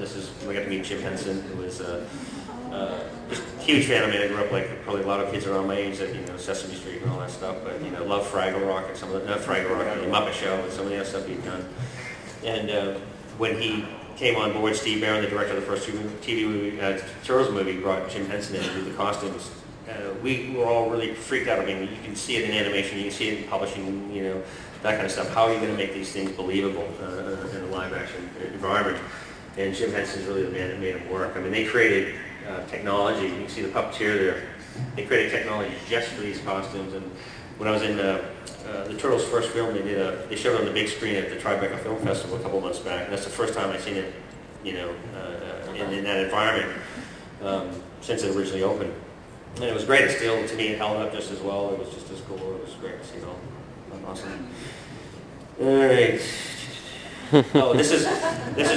this is, we got to meet Jim Henson, who was just a huge fan of me. I grew up like probably a lot of kids around my age that, Sesame Street and all that stuff, but, love Fraggle Rock and some of the, not Fraggle Rock, the Muppet Show and some of the other stuff he'd done. And when he came on board, Steve Barron, the director of the first TV movie, Turtles movie, brought Jim Henson in to do the costumes. We were all really freaked out. I mean, you can see it in animation, you can see it in publishing, that kind of stuff. How are you going to make these things believable in a live-action environment? And Jim Henson's really the man that made them work. I mean, they created technology. You can see the puppeteer there. They created technology just for these costumes. And when I was in the Turtles' first film, they showed it on the big screen at the Tribeca Film Festival a couple months back. And that's the first time I've seen it, in that environment since it originally opened. And it was great. It still, to me, it held up just as well. It was just as cool. It was great to see it all. Awesome. All right. Oh, this is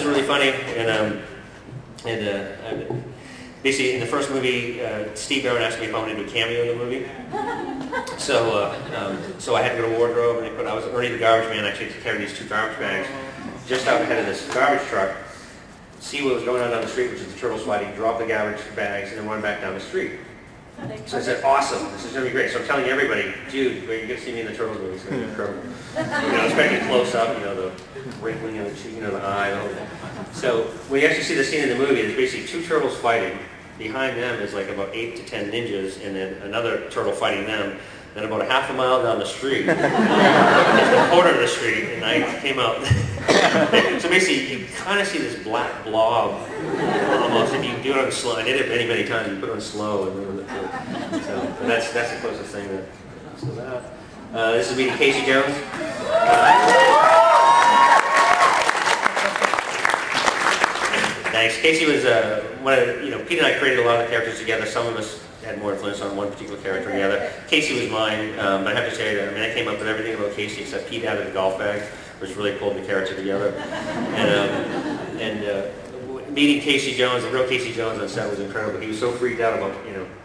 really funny. And basically, in the first movie, Steve Barron asked me if I wanted to do a cameo in the movie. So I had to go to wardrobe, and I was Ernie the garbage man. Actually, to carry these 2 garbage bags just out ahead of this garbage truck, see what was going on down the street, which is the Turtles fighting, drop the garbage bags, and then run back down the street. So I said, awesome, this is going to be great. So I'm telling everybody, dude, you're going to see me in the Turtles movie. It's going to be incredible. Especially close up, the wrinkling of the cheek, the eye, the whole thing. So when you actually see the scene in the movie, there's basically 2 turtles fighting. Behind them is like about 8 to 10 ninjas, and then another turtle fighting them. Then about a half a mile down the street, the corner of the street, and I came out. So basically, you kind of see this black blob almost. If you do it on slow, I did it many, many times. You put it on slow, and so that's the closest thing to that. This is meeting Casey Jones. Thanks. Casey was one of Pete and I created a lot of the characters together. Some of us had more influence on one particular character than the other. Casey was mine, but I have to say that I came up with everything about Casey except Pete added the golf bag, which really pulled the character together. And meeting Casey Jones, the real Casey Jones on set was incredible. He was so freaked out about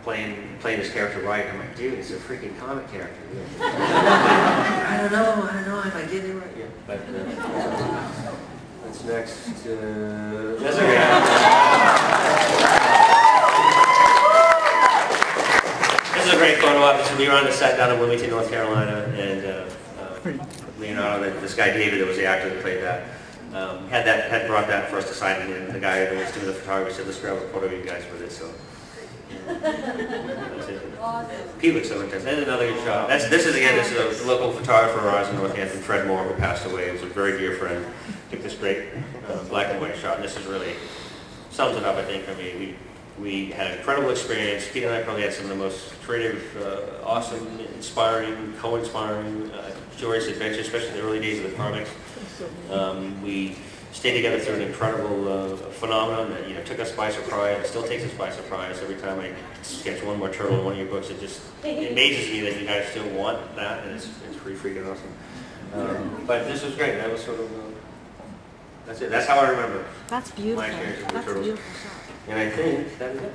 playing his character right. I'm like, dude, it's a freaking comic character. I don't know if I did it right. Yeah, but what's next? That's okay. This is a great photo op. We were on the set down in Wilmington, North Carolina, and Leonardo, this guy David, that was the actor that played that, had brought that for us to sign, and the guy that was doing the photography said, let's grab a photo of you guys with it. So that's it. Awesome. Pete looks so intense. And another good shot. This is a local photographer of ours in Northampton, Fred Moore, who passed away. He was a very dear friend. Took this great black and white shot, and this is really sums it up, I think. I mean, we had an incredible experience. Pete and I probably had some of the most creative, awesome, inspiring, co-inspiring, joyous adventures, especially in the early days of the comics. We stayed together through an incredible phenomenon that took us by surprise. It still takes us by surprise every time I sketch one more turtle in one of your books. It amazes me that you guys still want that, and it's pretty freaking awesome. But this was great. That was sort of that's it. That's how I remember. That's beautiful. My experience with the That's turtles. a beautiful shot. And I think that is it.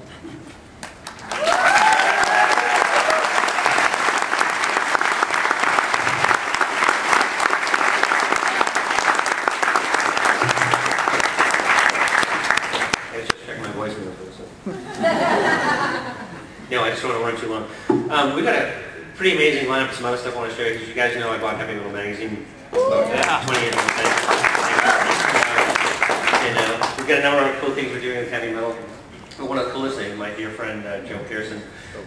I just check my voice in this one. No, I just don't want to run too long. We've got a pretty amazing lineup of some other stuff I want to show you, because you guys know I bought Heavy Metal Magazine about 20 years ago. And we've got a number of cool things we're doing with heavy metal. But one of the coolest things, my dear friend Joe Pearson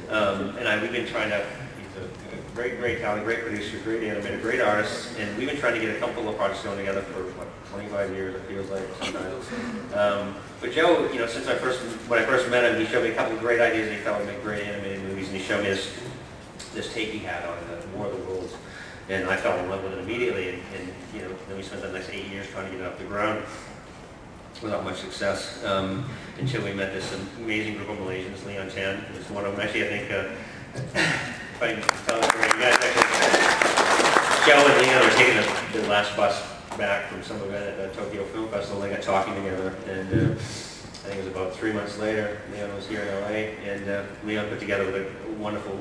and we've been trying to, he's a great talent, great producer, great animator, great artist, and we've been trying to get a couple of projects going together for, 25 years, it feels like sometimes. But Joe, since when I first met him, he showed me a couple of great ideas, and he thought would make great animated movies, and he showed me this tape he had on War of the Worlds. And I fell in love with it immediately, and then we spent the next 8 years trying to get it off the ground without much success, until we met this amazing group of Malaysians. Leon Chan is one of them. Actually, I think, if I can tell the story, you guys actually, Joe and Leon were taking the last bus back from some event at the Tokyo Film Festival. They got talking together, and I think it was about 3 months later, Leon was here in LA, and Leon put together a wonderful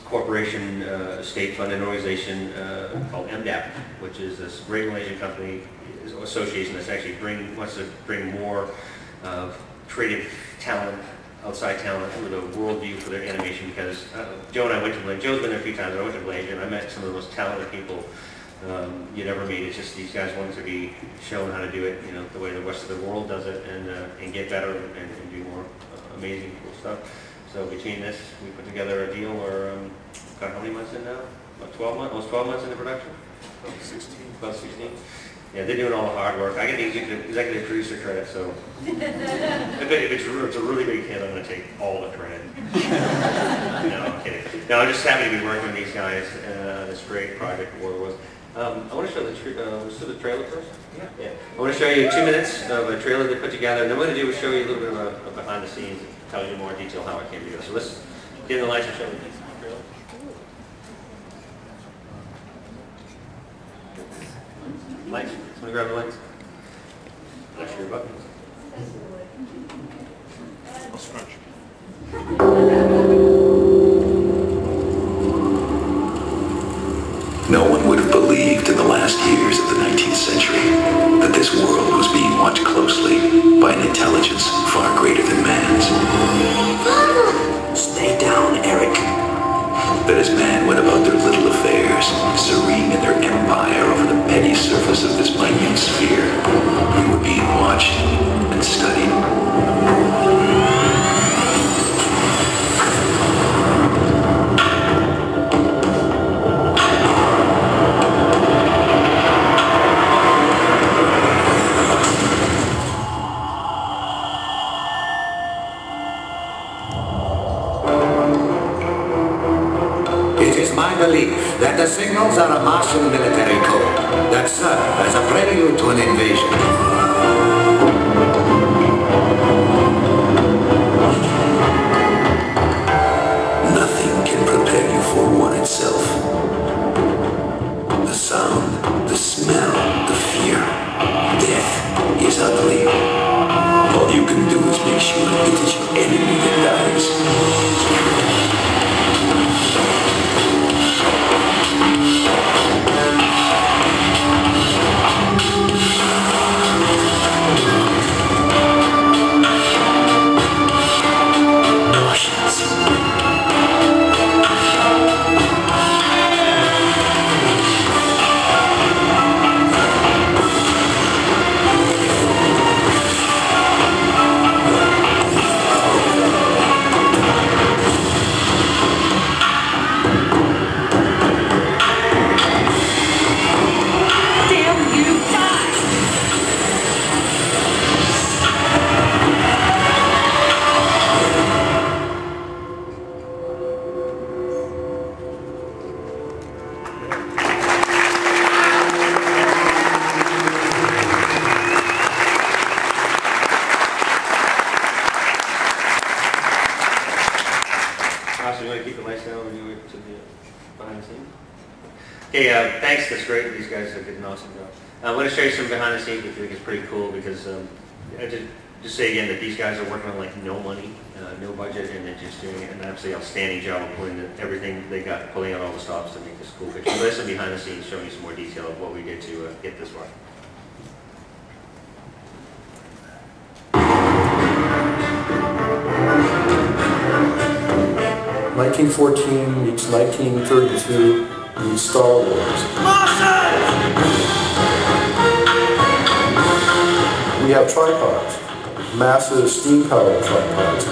corporation, state-funded organization called MDAP, which is this great Malaysian company, association that's actually wants to bring more creative talent, outside talent, with a worldview for their animation, because Joe and I went to Malaysia. Joe's been there a few times. I went to Malaysia and I met some of the most talented people you'd ever meet. It's just these guys wanted to be shown how to do it, the way the rest of the world does it, and get better and do more amazing, cool stuff. So between this, we put together a deal where, got how many months in now? About 12 months? Almost 12 months into production? About 16. About 16. Yeah, they're doing all the hard work. I get the executive producer credit, so if it's a really big hit, I'm going to take all the credit. No, I'm kidding. No, I'm just happy to be working with these guys. This great project award was. I want to show the trailer first. Yeah. I want to show you 2 minutes of a trailer they put together, and then what I'm going to do is show you a little bit of a behind the scenes, and tell you more detail how it came together. So let's get in the lights and show you the trailer. Lights? Somebody grab the lights. That's your buttons. I'll scrunch. No one would have believed in the last years of the 19th century that this world was being watched closely by an intelligence far greater than man's. Stay down, Eric. That as man went about their little affairs, serene in their empire over the petty surface of this minute sphere, we were being watched and studied. Belief that the signals are a Martian military code that serve as a prelude to an invasion. Nothing can prepare you for war itself. The sound, the smell, the fear. Death is ugly. All you can do is make sure it is your enemy that dies. Okay, thanks, that's great. These guys did an awesome job. I want to show you some behind the scenes, which I think is pretty cool, because I just say again that these guys are working on like no money, no budget, and they're just doing an absolutely outstanding job of pulling everything they got, pulling out all the stops to make this cool picture. So there's some behind the scenes showing you some more detail of what we did to get this far. (1914) meets 1932 meets Star Wars. We have tripods, massive steam-powered tripods.